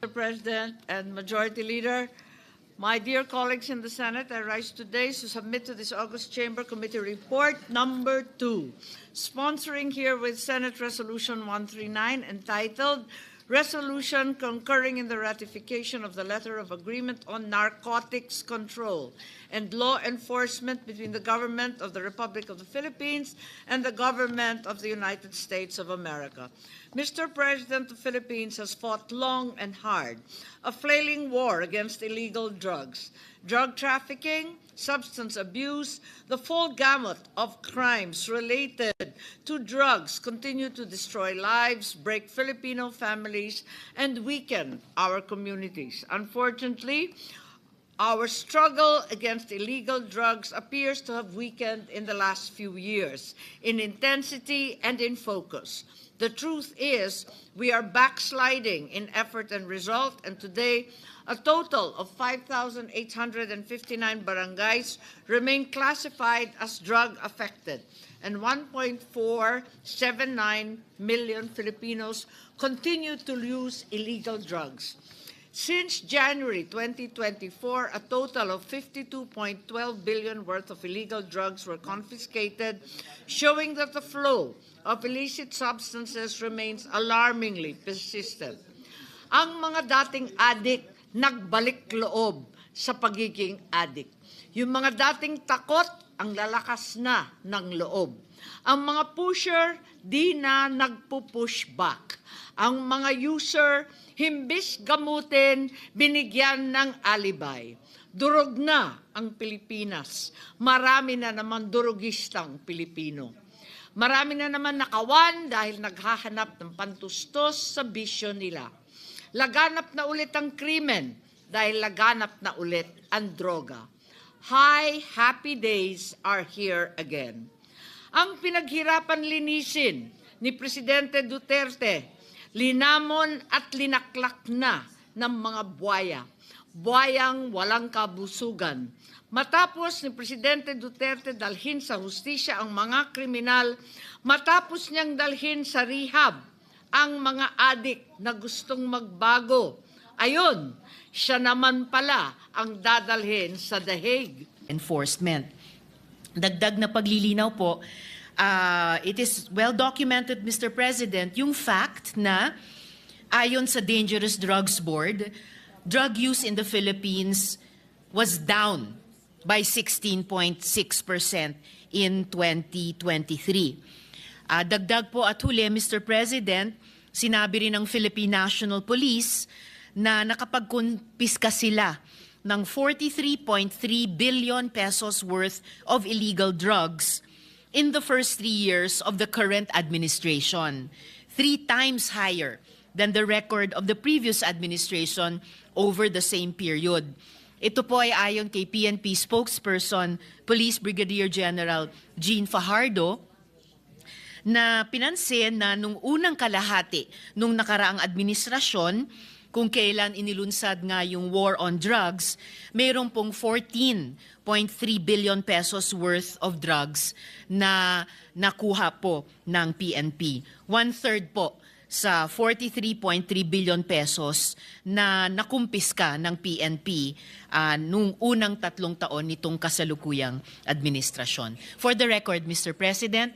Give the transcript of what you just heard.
President and Majority Leader, my dear colleagues in the Senate, I rise today to submit to this August Chamber Committee Report number 2, sponsoring here with Senate Resolution 139 entitled Resolution Concurring in the Ratification of the Letter of Agreement on Narcotics Control and Law Enforcement between the Government of the Republic of the Philippines and the Government of the United States of America. Mr. President, the Philippines has fought long and hard a flailing war against illegal drugs, drug trafficking, substance abuse, the full gamut of crimes related to drugs continue to destroy lives, break Filipino families, and weaken our communities. Unfortunately, our struggle against illegal drugs appears to have weakened in the last few years in intensity and in focus. The truth is, we are backsliding in effort and result, and today, a total of 5,859 barangays remain classified as drug-affected, and 1.479 million Filipinos continue to use illegal drugs. Since January 2024, a total of 52.12 billion worth of illegal drugs were confiscated, showing that the flow of illicit substances remains alarmingly persistent. Ang mga dating adik nagbalik loob sa pagiging adik. Yung mga dating takot ang lalakas na ng loob. Ang mga pusher di na nagpo-push back. Ang mga user, himbis gamutin, binigyan ng alibay. Durog na ang Pilipinas. Marami na naman durugistang Pilipino. Marami na naman nakawan dahil naghahanap ng pantustos sa bisyo nila. Laganap na ulit ang krimen dahil laganap na ulit ang droga. High, happy days are here again. Ang pinaghirapan linisin ni Presidente Duterte, linamon at linaklak na ng mga buwaya, buwayang walang kabusugan. Matapos ni Presidente Duterte dalhin sa hustisya ang mga kriminal, matapos niyang dalhin sa rehab ang mga adik na gustong magbago. Ayon, siya naman pala ang dadalhin sa The Hague. Enforcement. Dagdag na paglilinaw po, it is well documented, Mr. President, yung fact na ayon sa Dangerous Drugs Board, drug use in the Philippines was down by 16.6% in 2023. Dagdag po at huli, Mr. President, sinabi rin ng Philippine National Police na nakapagkumpiska sila ng 43.3 billion pesos worth of illegal drugs in the first 3 years of the current administration, 3 times higher than the record of the previous administration over the same period. Ito po ay ayon kay PNP spokesperson, Police Brigadier General Jean Fajardo, na pinansin na nung unang kalahati nung nakaraang administrasyon, kung kailan inilunsad nga yung war on drugs, mayroon pong 14.3 billion pesos worth of drugs na nakuha po ng PNP. 1/3 po sa 43.3 billion pesos na nakumpiska ng PNP nung unang 3 taon nitong kasalukuyang administrasyon. For the record, Mr. President,